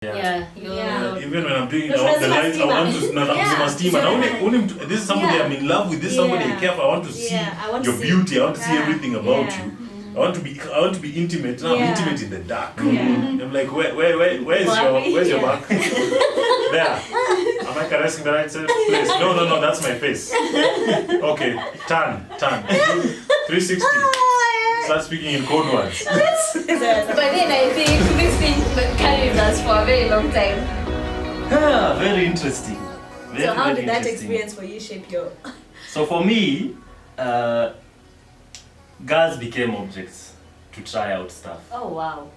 Even when I'm doing the lights, I want to steam. This is somebody I'm in love with. This is somebody I care for. I want to see your beauty. I want to see everything about you. I want to be intimate. Now I'm intimate in the dark. I'm like, where's your back? There. Am I caressing the right place? No, that's my face. Okay, turn. 360. Start speaking in code words. But then I think this thing carries us for a very long time. Very interesting. So how did that experience for you shape your... So for me, girls became objects to try out stuff. Oh wow.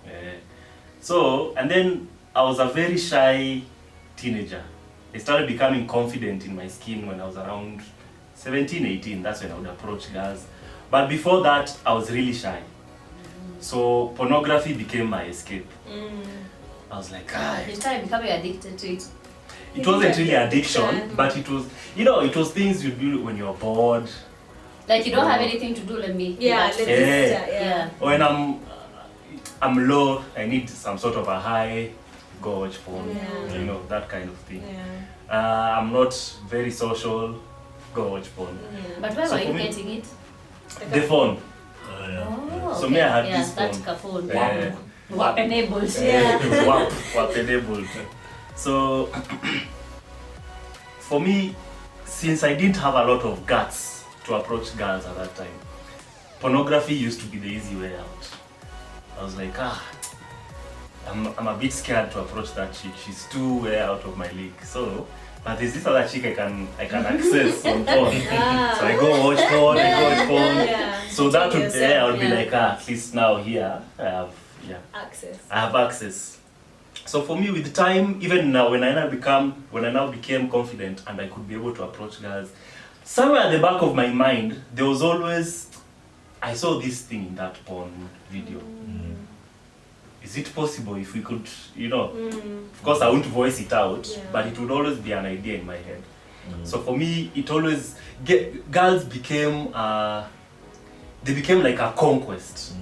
So, and then I was a very shy teenager. I started becoming confident in my skin when I was around 17, 18. That's when I would approach girls. But before that, I was really shy. So pornography became my escape. I was like, you started becoming addicted to it. It wasn't really addiction, but it was, it was things you do when you're bored. Like you don't have anything to do, let me. When I'm low, I need some sort of a high, go watch porn. That kind of thing. I'm not very social, go watch porn. But where were you getting it? The phone. So me, I had this phone. WAP enabled. WAP enabled. So for me, since I didn't have a lot of guts to approach girls at that time, pornography used to be the easy way out. I was like, I'm a bit scared to approach that chick. She's too way out of my league. So, but there's this other chick I can access on phone. So I go watch porn, So that would I would be like, at least now here I have access. So for me, with time, even now when I now became confident and I could be able to approach girls, somewhere at the back of my mind there was always, I saw this thing in that porn video. Is it possible if we could, of course I wouldn't voice it out, but it would always be an idea in my head. So for me, it always, girls became, they became like a conquest.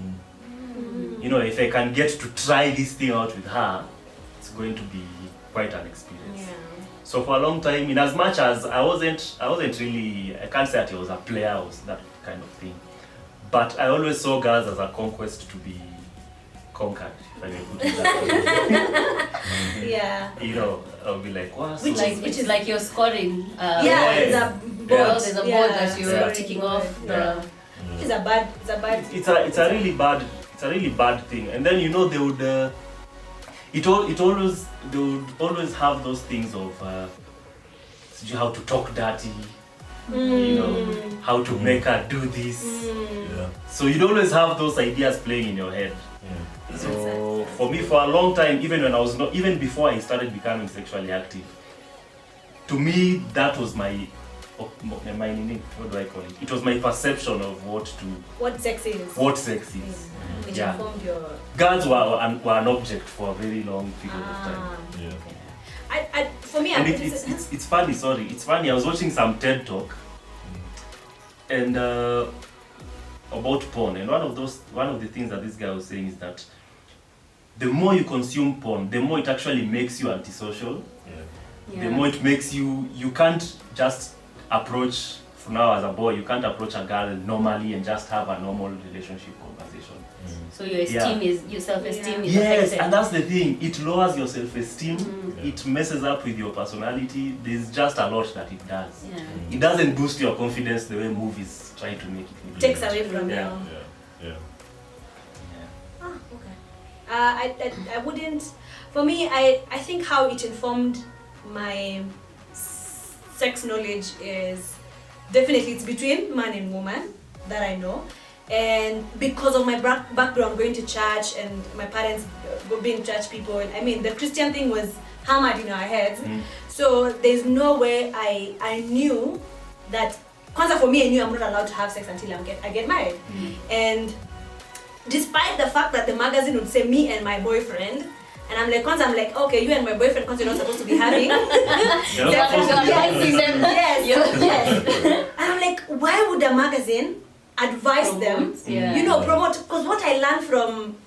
If I can get to try this thing out with her, it's going to be quite an experience. So for a long time, in as much as I wasn't really, I can't say that I was a player or that kind of thing, but I always saw girls as a conquest to be conquered, if I may put it that way. I'll be like, wow. Which is like you're scoring. There's a board that you're ticking off. It's a bad. It's a really bad thing. And then they would, they would always have those things of how to talk dirty. How to make her do this. So you'd always have those ideas playing in your head. So for me, for a long time, even before I started becoming sexually active, to me that was my what do I call it? It was my perception of what sex is. Which informed your... Girls were an object for a very long period of time. For me, and it's funny. Sorry, it's funny. I was watching some TED talk, and about porn, and one of the things that this guy was saying is that the more you consume porn, the more it actually makes you antisocial. The more it makes you can't just approach, for now as a boy, you can't approach a girl normally and just have a normal relationship conversation. So your self-esteem is affected. And that's the thing. It lowers your self-esteem. It messes up with your personality. There's just a lot that it does. It doesn't boost your confidence the way movies try to make it. Takes away from you. I wouldn't. For me, I think how it informed my sex knowledge is definitely it's between man and woman that I know. And because of my background going to church and my parents being church people, the Christian thing was hammered in our heads. So there's no way I knew that, because for me I knew I'm not allowed to have sex until I get married. And despite the fact that the magazine would say me and my boyfriend, and I'm like, okay, you and my boyfriend, because you're not supposed to be having. Yes. And I'm like, why would a magazine advise them, promote? Because what I learned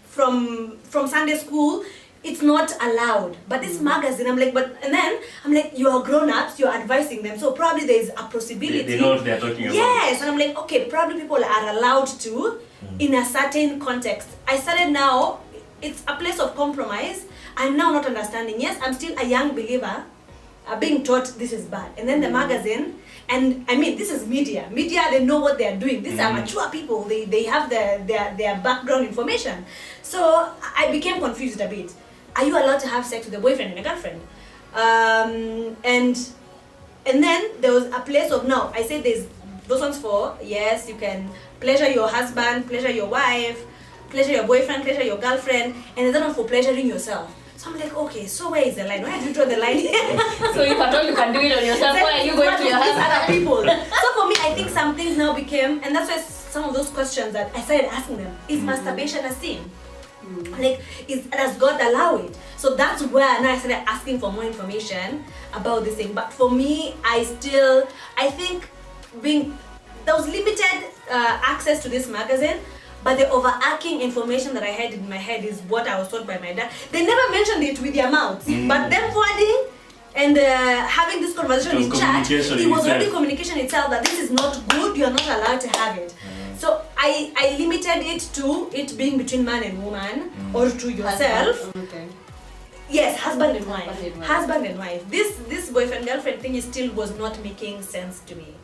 from Sunday school, it's not allowed. But this magazine, I'm like, and then I'm like, you are grown-ups, you're advising them, so probably there's a possibility. They know what they're talking about. Yes, and I'm like, okay, probably people are allowed to in a certain context. I started now, it's a place of compromise. I'm now not understanding. Yes, I'm still a young believer, being taught this is bad. And then the magazine, and I mean, this is media. Media, they know what they're doing. These are mature people. They have their background information. So I became confused a bit. Are you allowed to have sex with a boyfriend and a girlfriend? And then there was a place of no. I said there's those ones for yes, you can pleasure your husband, pleasure your wife, pleasure your boyfriend, pleasure your girlfriend, and there's one for pleasuring yourself. So I'm like, okay, so where is the line? Where do you draw the line? So if at all you can do it on yourself, why are you going to your husband? Other people. So for me, I think some things now became, and that's why some of those questions that I started asking them, is masturbation a sin? Like, does God allow it? So that's where now I started asking for more information about this thing. But for me, I think there was limited access to this magazine, but the overarching information that I had in my head is what I was taught by my dad. They never mentioned it with their mouths, but them forwarding and having this conversation in chat, it was only communication itself that this is not good, you're not allowed to have it. So I limited it to it being between man and woman or to yourself. Okay. Yes, husband and wife. Husband and wife. This boyfriend girlfriend thing still was not making sense to me.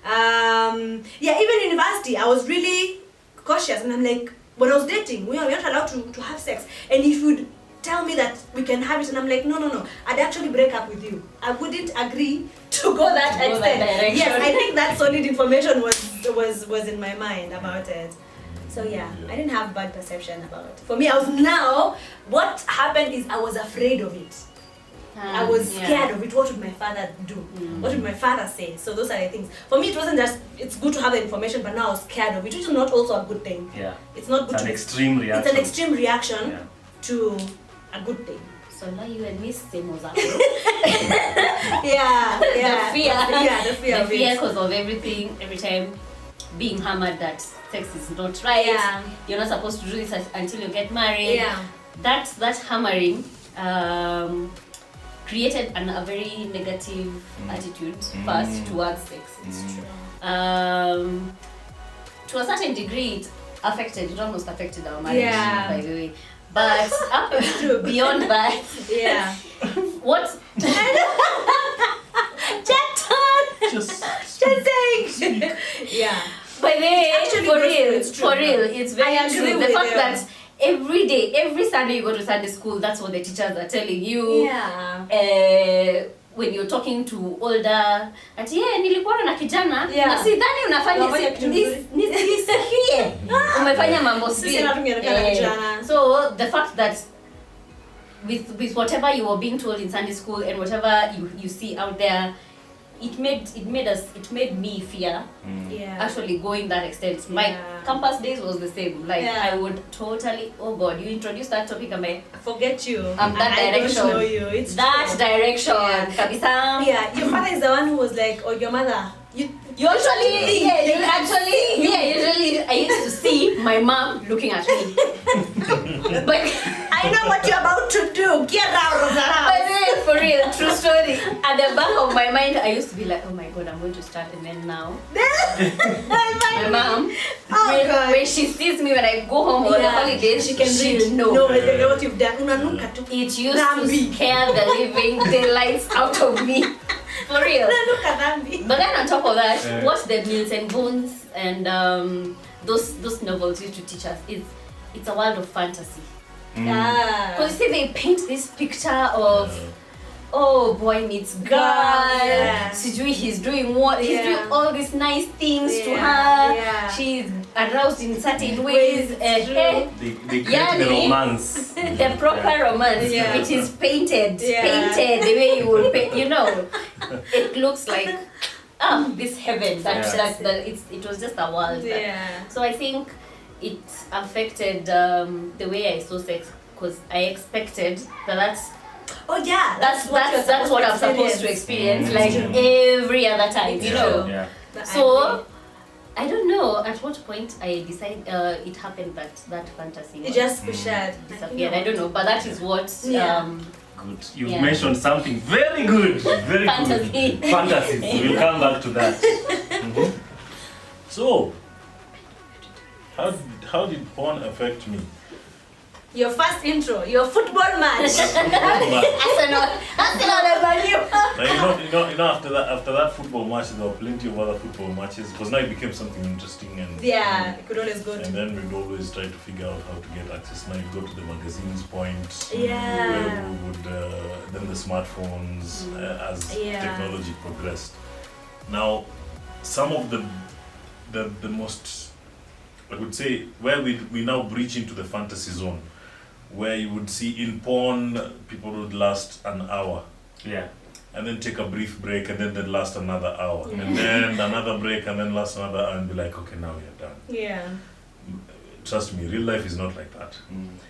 Even university, I was really cautious, and I'm like, when I was dating, we are not allowed to have sex. And if you'd tell me that we can have it, and I'm like, no, I'd actually break up with you. I wouldn't agree to go that extent. Yes, I think that solid information was in my mind about it. So yeah, I didn't have bad perception about it. For me, what happened is I was afraid of it. I was scared of it. What would my father do? What would my father say? So those are the things. For me, it wasn't just, it's good to have the information, but now I was scared of it, which is not also a good thing. Yeah. It's not good. It's an extreme reaction. It's an extreme reaction to a good thing. So now you and me same was The fear. The fear because of everything, every time being hammered that sex is not right. Yeah. You're not supposed to do this until you get married. Yeah. That hammering created a very negative attitude first towards sex. It's true. To a certain degree, it almost affected our marriage, by the way. But beyond that, what? Just saying. Yeah. By the way, Actually, for real, it's very true. The fact that every day, every Sunday you go to Sunday school, that's what the teachers are telling you. Yeah. When you're talking to older, nilikuwa na kijana, na sidhani unafanya nisikie. Umefanya mambo sio. So the fact that with whatever you were being told in Sunday school and whatever you see out there, it made me fear actually going that extent. My campus days was the same. Like I would totally, oh God, you introduced that topic and I forget you. That direction. I don't know you. It's that true. direction. Kabisa. Yeah, your father is the one who was like, or your mother. I used to see my mom looking at me. But I know what you're about to do. Get out of the house. But for real, true story. At the back of my mind, I used to be like, oh my God, I'm going to start. And then now, my mom, when she sees me when I go home on the holidays, she can read. No, what you've done. It used to scare the living daylights out of me. For real. But then on top of that, what the Mills and Bones and those novels used to teach us is it's a world of fantasy. Because you see, they paint this picture of boy meets girl. Sijui he's doing what? He's doing all these nice things to her. She's aroused in certain ways. They create the romance. The proper romance. It is painted the way you would paint. It looks like this heaven. It was just a world. So I think it affected the way I saw sex because I expected that's what I'm supposed to experience like every other time, Yeah. So I don't know at what point I decided it happened that fantasy It just shared. disappeared. I don't know, but that is what good. You've mentioned something very good. Very Fantasy. good. Fantasies. We'll come back to that. So, how did porn affect me? Your first intro, your football match. Arsenal. After that football match, there were plenty of other football matches because now it became something interesting and it could always go to. And then we'd always try to figure out how to get access. Now you go to the magazines point. Yeah. Where we would then the smartphones as technology progressed. Now, some of the most, I would say, where we now breach into the fantasy zone, where you would see in porn people would last an hour. Yeah. And then take a brief break and then they'd last another hour. And then another break and then last another hour and be like, okay, now we're done. Yeah. Trust me, real life is not like that.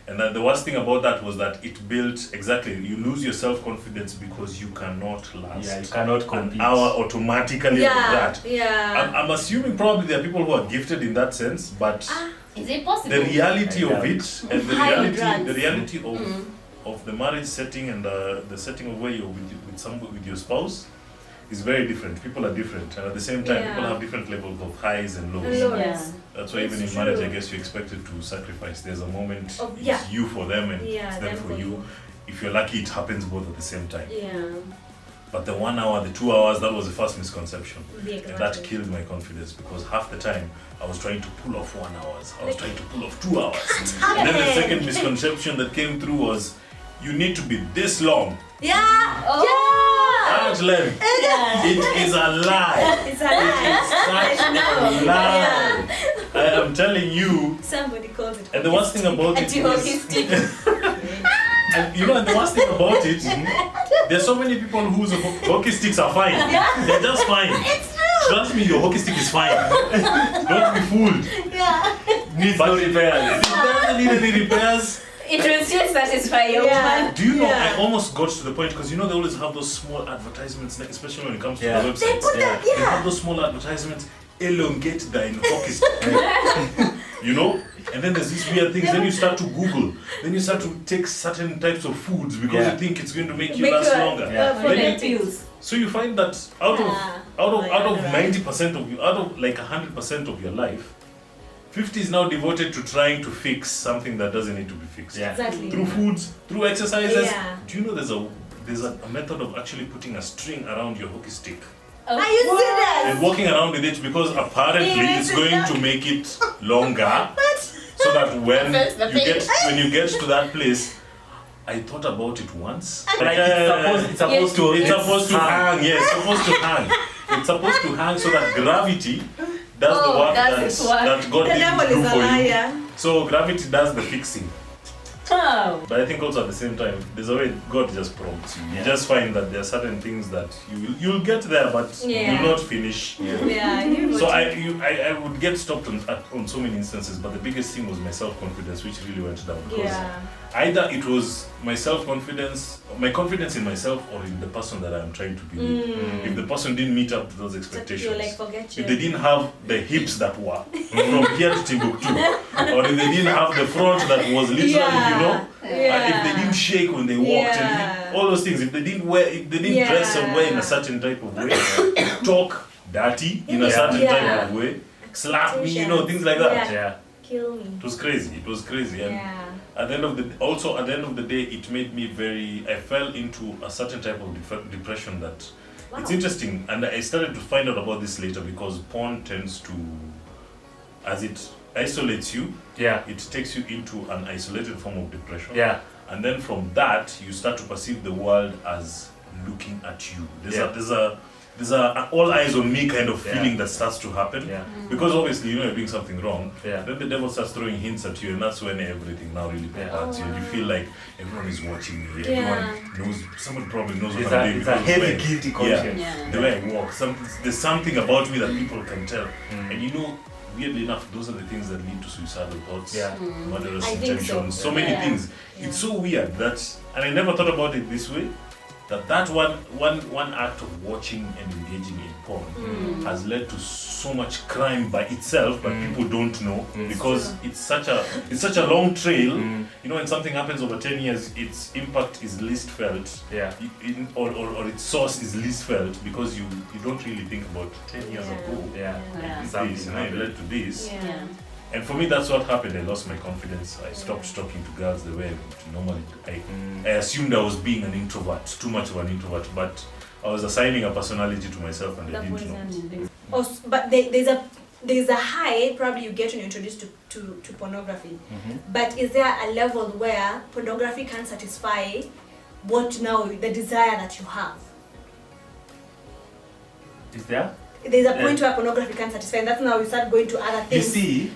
And the worst thing about that was that it built, you lose your self-confidence because you cannot last you cannot compete. an hour automatically with that. Yeah. I'm assuming probably there are people who are gifted in that sense, but Is it possible? the reality of it and the High reality of the marriage setting and the setting of where you're with your spouse is very different. People are different, and at the same time, people have different levels of highs and lows. Yeah. That's why even in marriage, I guess you're expected to sacrifice. There's a moment it's you for them and it's them for you. If you're lucky, it happens both at the same time. Yeah. But the 1 hour, the 2 hours, that was the first misconception. Exactly. And that killed my confidence because half the time I was trying to pull off 1 hour. I was trying to pull off 2 hours. And then the second misconception that came through was you need to be this long. Yeah. Oh. That length. It is a lie. It's a lie. Such a lie. I am telling you. Somebody calls it. And the worst thing about it and the worst thing about it, there's so many people whose hockey sticks are fine. They're just fine. It's true. Trust me, your hockey stick is fine. Don't be fooled. Yeah. Needs no repairs. It doesn't need any repairs. It will still satisfy your woman. Do you know, I almost got to the point, because they always have those small advertisements, especially when it comes to the websites. They put that, They have those small advertisements, elongate thine hockey stick. And then there's these weird things, then you start to Google, then you start to take certain types of foods because you think it's going to make you last longer. So you find that out of 90% of you, out of like 100% of your life, 50 is now devoted to trying to fix something that doesn't need to be fixed. Yeah. Exactly. Through foods, through exercises. Yeah. Do you know there's a method of actually putting a string around your hockey stick Are you serious? and walking around with it because apparently it's going to make it longer so that when you get to that place. I thought about it once. Like it's supposed to hang. Yes, it's supposed to hang. It's supposed to hang so that gravity does the work that God didn't do for you. So gravity does the fixing. Oh. But I think also at the same time, there's a way God just prompts you. You just find that there are certain things that you'll get there, but you'll not finish. So I would get stopped on so many instances, but the biggest thing was my self-confidence, which really went down. Because either it was my self-confidence, my confidence in myself, or in the person that I'm trying to be with. If the person didn't meet up to those expectations, if they didn't have the hips that were from here to Timbuktu, or if they didn't have the front that was literally, if they didn't shake when they walked, and all those things, if they didn't dress and wear in a certain type of way, talk dirty in a certain type of way, slap me, things like that. Kill me. It was crazy. And at the end of the day, it made me I fell into a certain type of depression that it's interesting, and I started to find out about this later because porn tends to, as it isolates you, it takes you into an isolated form of depression. And then from that, you start to perceive the world as looking at you. There's a all eyes on me kind of feeling that starts to happen. Because obviously you're doing something wrong. Then the devil starts throwing hints at you, and that's when everything now really bombards you. And you feel like everyone is watching me. Everyone knows, someone probably knows what I'm doing. It's a heavy guilty conscience. The way I walk. There's something about me that people can tell. And weirdly enough, those are the things that lead to suicidal thoughts, murderous intentions, so many things. It's so weird and I never thought about it this way. that one act of watching and engaging in porn has led to so much crime by itself, but people don't know because it's such a long trail. You know, when something happens over 10 years, its impact is least felt. Yeah. Or its source is least felt because you don't really think about 10 years ago. This, you know, it led to this. Yeah. And for me, that's what happened. I lost my confidence. I stopped talking to girls the way I would normally. I assumed I was being an introvert, too much of an introvert, but I was assigning a personality to myself, and I didn't know. Oh, but there's a high probably you get when you're introduced to pornography. But is there a level where pornography can satisfy what now the desire that you have? Is there? There's a point where pornography can satisfy, and that's now you start going to other things. You see,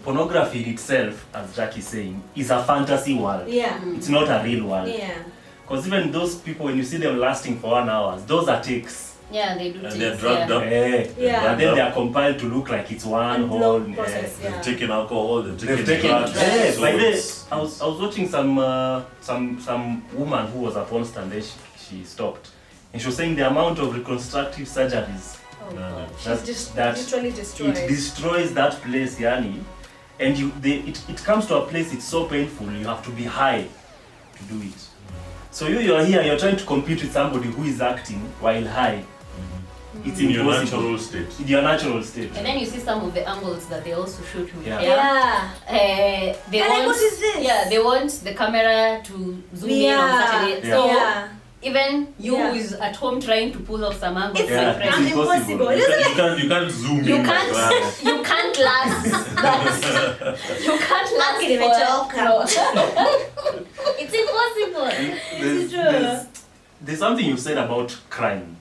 pornography in itself, as Jack is saying, is a fantasy world. Yeah. It's not a real world. Yeah. Because even those people, when you see them lasting for 1 hour, those are takes. Yeah, they do. And they're drugged up. Yeah. And then they are compiled to look like it's one whole process. They've taken alcohol, they've taken drugs. So by this, I was watching some woman who was a porn star, and then she stopped, and she was saying the amount of reconstructive surgeries. She's just literally destroyed. It destroys that place, Yani, and it comes to a place it's so painful. You have to be high to do it. So you're here, you're trying to compete with somebody who is acting while high. It's in impossible. your natural state. In your natural state. And then you see some of the angles that they also shoot with. Yeah. They want, what is this? Yeah, they want the camera to zoom in on Saturday. So even you who is at home trying to pull off some angles, my friend. Impossible. You can't zoom in. You can't last that. You can't last It's impossible. There's something you said about crime.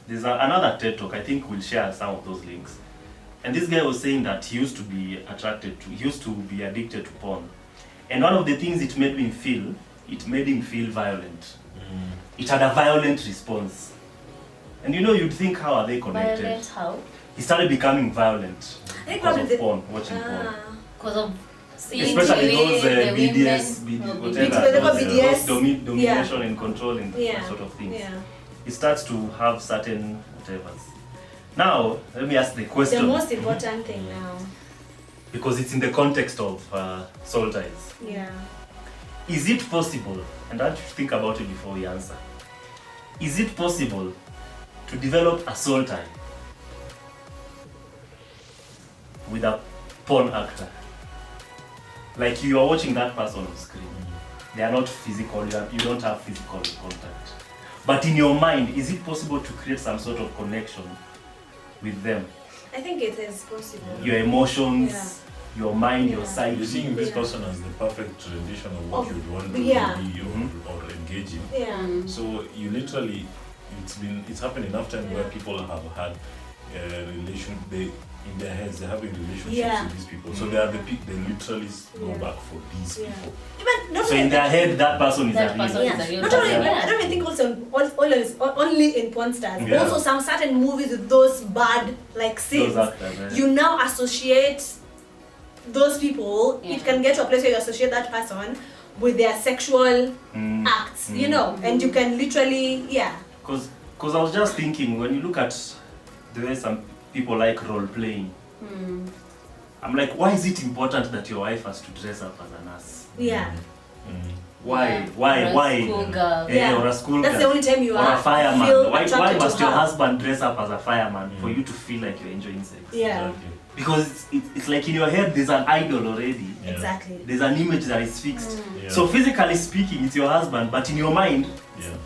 There's another TED talk, I think we'll share some of those links. And this guy was saying that he used to be addicted to porn. And one of the things it made him feel violent. It had a violent response. And you'd think, how are they connected? Violent how? He started becoming violent because of porn, watching porn. Because of especially those BDS, domination and control and that sort of things. Yeah. He starts to have certain whatevers. Now, let me ask the question. The most important thing now. Because it's in the context of soul ties. Yeah. Is it possible, and I want you to think about it before we answer, is it possible to develop a soul tie with a porn actor? Like you are watching that person on screen. They are not physical, you don't have physical contact. But in your mind, is it possible to create some sort of connection with them? I think it is possible. Your emotions, your mind, your psyche. You're seeing this person as the perfect rendition of what you'd want to be or engage in. Yeah. So you literally, it's happened enough times where people have had in their heads they're having relationships with these people. So they are the people, they literally go back for these people. So in their head, that person is that a real. person. I don't even think also only in porn stars. Yeah. Also some certain movies with those bad scenes. Those actors, you now associate those people. It can get to a place where you associate that person with their sexual acts, and you can literally, Because I was just thinking, when you look at the way some people like role playing, I'm like, why is it important that your wife has to dress up as a nurse? Yeah. Why? Or a school girl. Or a school That's girl. the only time you or are a fireman. feel Why attracted must to your her? husband dress up as a fireman for you to feel like you're enjoying sex? Yeah. Exactly. Because it's like in your head there's an idol already. Yeah. Exactly. There's an image that is fixed. Yeah. So physically speaking, it's your husband, but in your mind,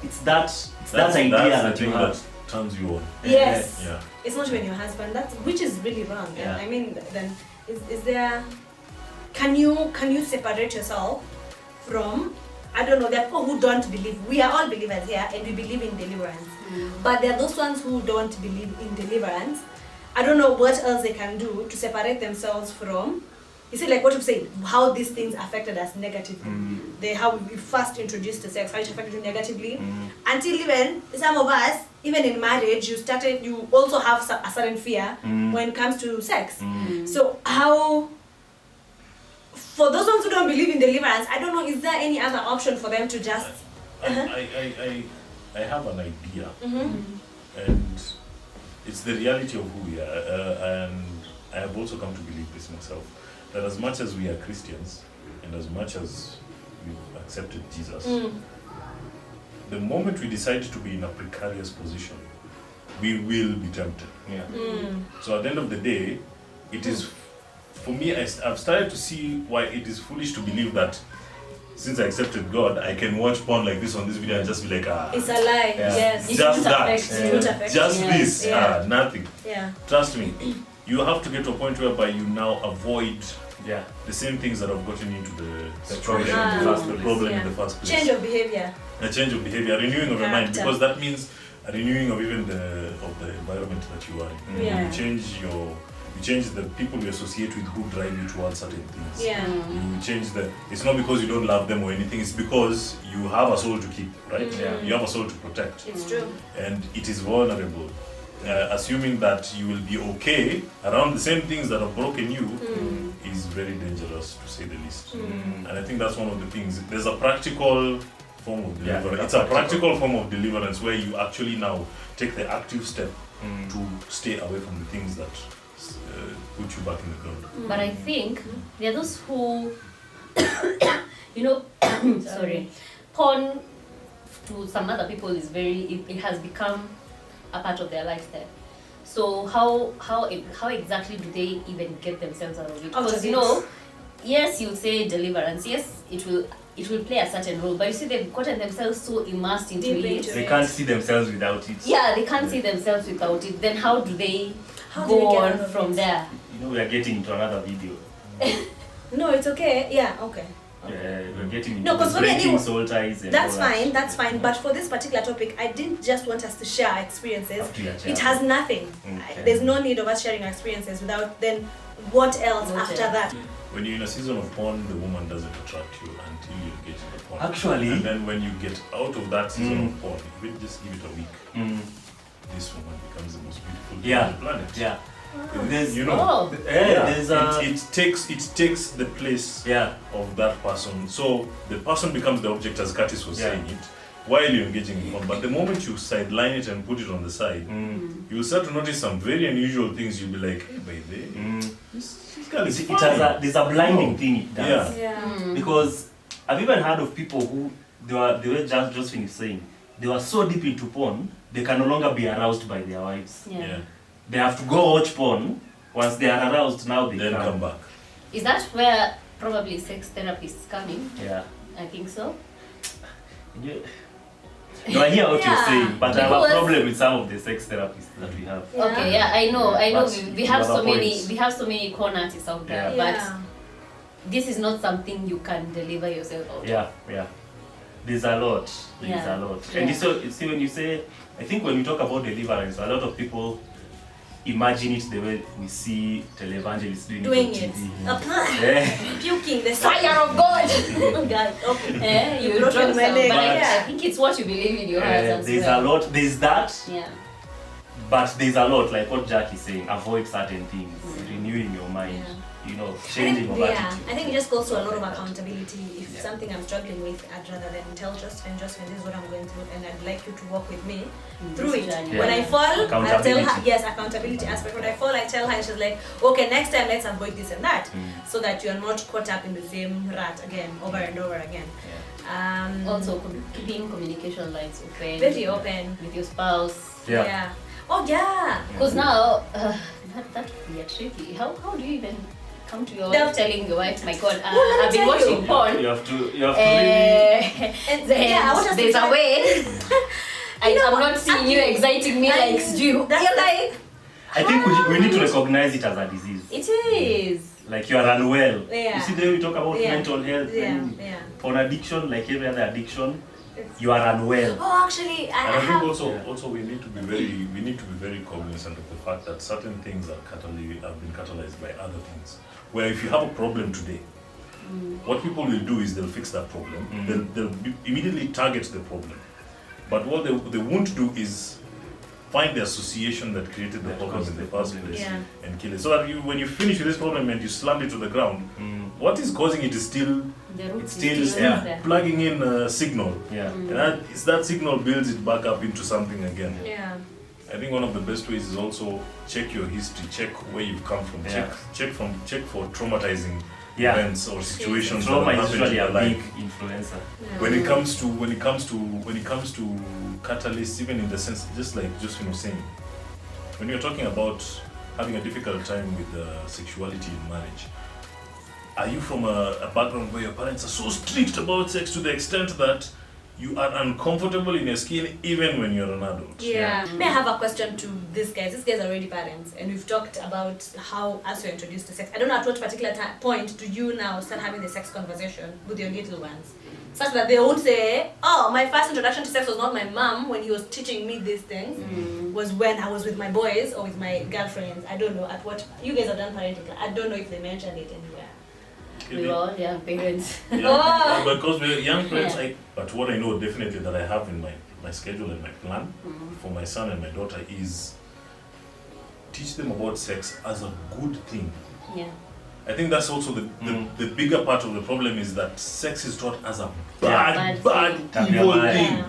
it's that idea that you have. That turns you on. Yes. Yeah. It's not even your husband. Which is really wrong. Yeah. I mean, then is there? Can you separate yourself from? I don't know. There are people who don't believe. We are all believers here, and we believe in deliverance. But there are those ones who don't believe in deliverance. I don't know what else they can do to separate themselves from. You see, like what you said, how these things affected us negatively. How we first introduced to sex, how it affected you negatively. Until even some of us, even in marriage, you also have a certain fear when it comes to sex. So how, for those ones who don't believe in deliverance, I don't know, is there any other option for them to just I have an idea, and it's the reality of who we are, and I have also come to believe this myself, that as much as we are Christians, and as much as we've accepted Jesus, the moment we decide to be in a precarious position, we will be tempted. Yeah. So at the end of the day, it is, for me, I've started to see why it is foolish to believe that since I accepted God, I can watch porn like this on this video and just be like, it's a lie. Yeah. Yes. just that, It won't affect just you. this, Yeah. nothing. Yeah. Trust me, you have to get to a point whereby you now avoid the same things that have gotten you into the problem, in the first place. Change of behavior. A change of behavior, a renewing of your mind, Character. because that means a renewing of even the environment that you are in. Yeah. You change the people you associate with who drive you towards certain things. Yeah. You change it's not because you don't love them or anything, it's because you have a soul to keep, right? Yeah. You have a soul to protect. It's true. And it is vulnerable. Assuming that you will be okay around the same things that have broken you is very dangerous, to say the least. And I think that's one of the things. There's a practical form of deliverance. It's a practical form of deliverance where you actually now take the active step to stay away from the things that put you back in the ground. But I think there are those who, sorry, porn to some other people is it has become a part of their lifestyle. So how exactly do they even get themselves out of it? Because yes, you say deliverance. Yes, it will play a certain role, but you see they've gotten themselves so immersed into it. They can't see themselves without it. Yeah, they can't see themselves without it. Then how do they go on from there? We are getting into another video. No, it's okay. Yeah, okay. Yeah, we're getting No, into 'cause for me, I breaking think soul ties and that's all that. fine. That's fine. But for this particular topic, I didn't just want us to share our experiences. It has nothing. Okay. There's no need of us sharing our experiences without then what else after that. When you're in a season of porn, the woman doesn't attract you until you engage in the porn. Actually. And then when you get out of that season of porn, even just give it a week, this woman becomes the most beautiful thing on the planet. Yeah. There's, it takes the place of that person. So the person becomes the object, as Curtis was saying it, while you're engaging in porn. But the moment you sideline it and put it on the side, you'll start to notice some very unusual things. You'll be like, hey, baby, this girl is fine. There's a blinding thing it does. Yeah. Because I've even heard of people who they were just finished saying they were so deep into porn they can no longer be aroused by their wives. Yeah. They have to go watch porn. Once they are aroused, now they then come back. Is that where probably sex therapists come in? Yeah. I think so. No, I hear what you're saying, but I have a Because- problem with some of the sex therapists that we have. Okay, yeah, I know. But We have other so many. points. We have so many porn artists out there, Yeah. but this is not something you can deliver yourself out of. Yeah. There's a lot. Yeah. And you see when you say, I think when we talk about deliverance, a lot of people imagine it the way we see televangelists doing Doing on it. TV. Yeah. Puking the Fire of God! God. Okay. You Broken drop some, my leg. but Yeah. I think it's what you believe in your heart as There's well. a lot. There's that. Yeah. But there's a lot, like what Jack is saying, avoid certain things, renewing your mind, changing of attitude. I think it just goes to a lot of accountability. If something I'm struggling with, I'd rather than tell Josephine, this is what I'm going through, and I'd like you to walk with me through it. journey. When I fall, I tell her, Accountability. yes, accountability aspect. When I fall, I tell her, and she's like, okay, next time let's avoid this and that, so that you're not caught up in the same rut again, over and over again. Also, keeping communication lines open. Very open. With your spouse. Yeah. Oh yeah. Because now, that would be tricky. How do you even come to your wife telling your wife, my God, I've been watching porn. You have to really... And There's a way. I'm not seeing you exciting me like stew. You're like, I think we need to recognize it as a disease. it is. Like you are unwell. Yeah. You see the way we talk about Yeah. mental health and yeah. porn addiction, like every other addiction, you are unwell. Oh, actually, And I think have. also we need to be very cognizant of the fact that certain things have been catalyzed by other things. Where if you have a problem today, what people will do is they'll fix that problem. They'll immediately target the problem. But what they won't do is find the association that created the problem in the first place and kill it. So that when you finish with this problem and you slam it to the ground, what is causing it is still plugging in a signal. And that signal builds it back up into something again. I think one of the best ways is also check your history, check where you've come from, check for traumatizing events or situations. Trauma is usually a big influencer. When it comes to catalysts, even in the sense, just like Josephine was saying, when you're talking about having a difficult time with sexuality in marriage, are you from a background where your parents are so strict about sex to the extent that you are uncomfortable in your skin even when you're an adult? May I have a question to these guys? These guys are already parents, and we've talked about how, as you're introduced to sex, I don't know at what particular point do you now start having the sex conversation with your little ones, such that they won't say, oh, my first introduction to sex was not my mom when he was teaching me these things, was when I was with my boys or with my girlfriends. I don't know at what, you guys have done parenting, I don't know if they mentioned it anywhere. We were all young parents. Because we're young parents, but what I know definitely that I have in my schedule and my plan for my son and my daughter is teach them about sex as a good thing. I think that's also the bigger part of the problem is that sex is taught as a bad evil thing.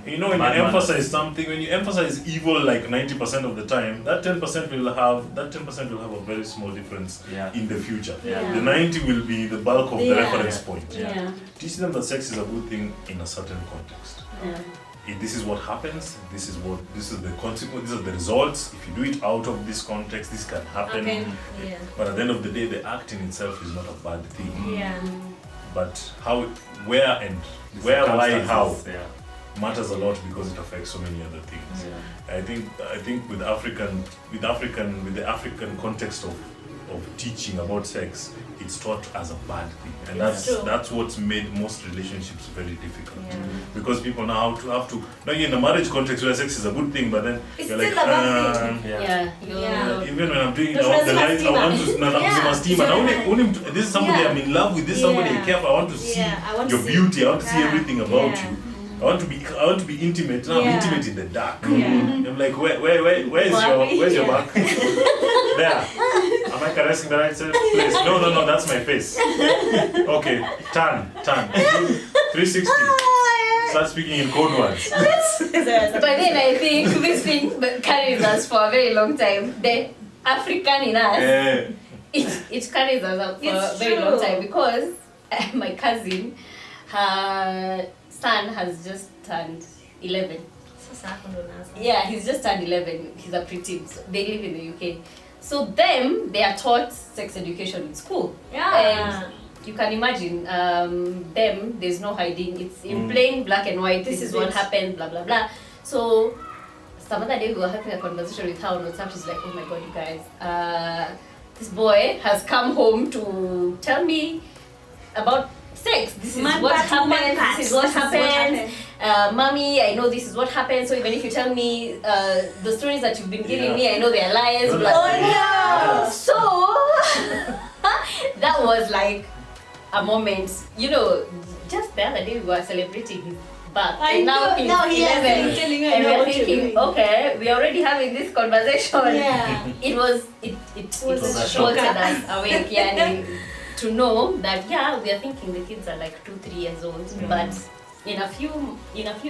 You know, when you emphasize something, when you emphasize evil like 90% of the time, that 10% will have a very small difference in the future. The 90 will be the bulk of the reference point. Teach them that sex is a good thing in a certain context. If this is what happens, this is the consequence, these are the results. If you do it out of this context, this can happen. But at the end of the day, the act in itself is not a bad thing. But how, where, why, how matters a lot because it affects so many other things. I think with the African context of teaching about sex, it's taught as a bad thing, and that's what's made most relationships very difficult. Because people now have to now in a marriage context where sex is a good thing, but then it's you're like, still a bad thing. even when I'm doing the lights, I want to this is somebody I'm in love with, this is somebody I care for, I want to see your beauty, I want to see everything about you. I want to be intimate. Now I'm intimate in the dark. I'm like, where's your back? There. Am I caressing the right place? No, that's my face. Okay, turn. 360. Start speaking in code words. But then I think this thing carries us for a very long time. The African in us, it carries us for a very long time because my cousin, her son has just turned 11. Yeah, he's just turned 11. He's a preteen. So they live in the UK. So they are taught sex education in school. And you can imagine there's no hiding. It's in plain black and white. This is what happened, blah, blah, blah. So some other day we were having a conversation with her on WhatsApp. She's like, oh my God, you guys. This boy has come home to tell me about sex. This is what happened. This is what happened. Mommy, I know this is what happened. So even if you tell me the stories that you've been giving me, I know they're lies. So that was like a moment. You know, just the other day we were celebrating his birth, and now he's 11, and we're thinking, okay, we're already having this conversation. It was jolted us awake, to know that we are thinking the kids are like 2-3 years old, but in a few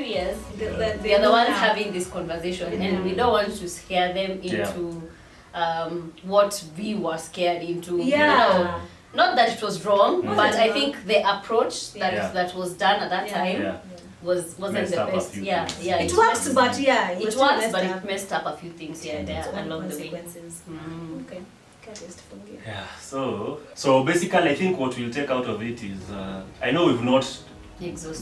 years they are the ones having this conversation, and we don't want to scare them into what we were scared into. You know, not that it was wrong, but I think the approach that was done at that time wasn't the best. It works, but it messed up a few things there along the way. Okay. So basically I think what we'll take out of it is I know we've not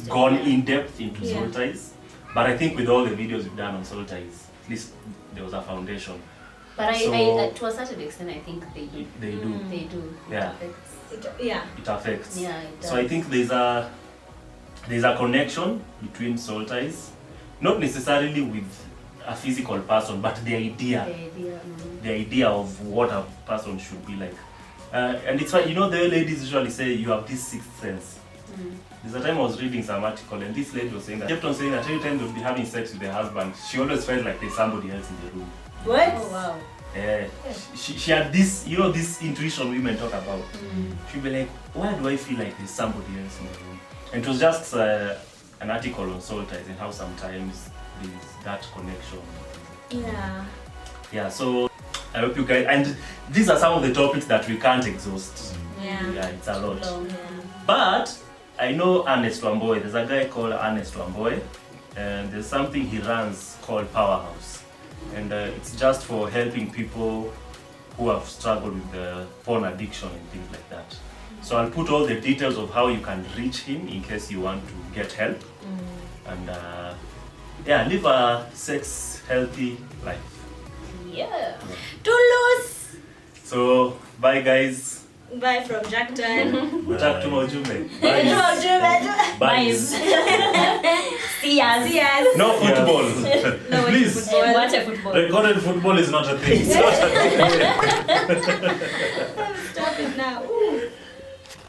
gone in depth into soul ties, but I think with all the videos we've done on soul ties, at least there was a foundation. But I to a certain extent I think they do. They do. Yeah. It affects. Yeah, it does. So I think there's a connection between soul ties, not necessarily with a physical person, but the idea of what a person should be like. And it's why, you know, the ladies usually say you have this sixth sense. There's a time I was reading some article and this lady was saying that, kept on saying that every time they'll be having sex with their husband, she always felt like there's somebody else in the room. What? Oh wow. She had this, this intuition women talk about. She'd be like, why do I feel like there's somebody else in the room? And it was just an article on Soila and how sometimes there's that connection. Yeah, so I hope you guys, and these are some of the topics that we can't exhaust. Yeah, it's a lot. But I know Ernest Wamboy. There's a guy called Ernest Wamboy, and there's something he runs called Powerhouse, and it's just for helping people who have struggled with the porn addiction and things like that. So I'll put all the details of how you can reach him in case you want to get help, and live a sex healthy life. Yeah. Toulouse. So bye guys. Bye from Jackton. Talk to Mojume. Bye. See ya. No football. No, Please. football. Watch a football. Recorded football is not a thing. It's not a thing.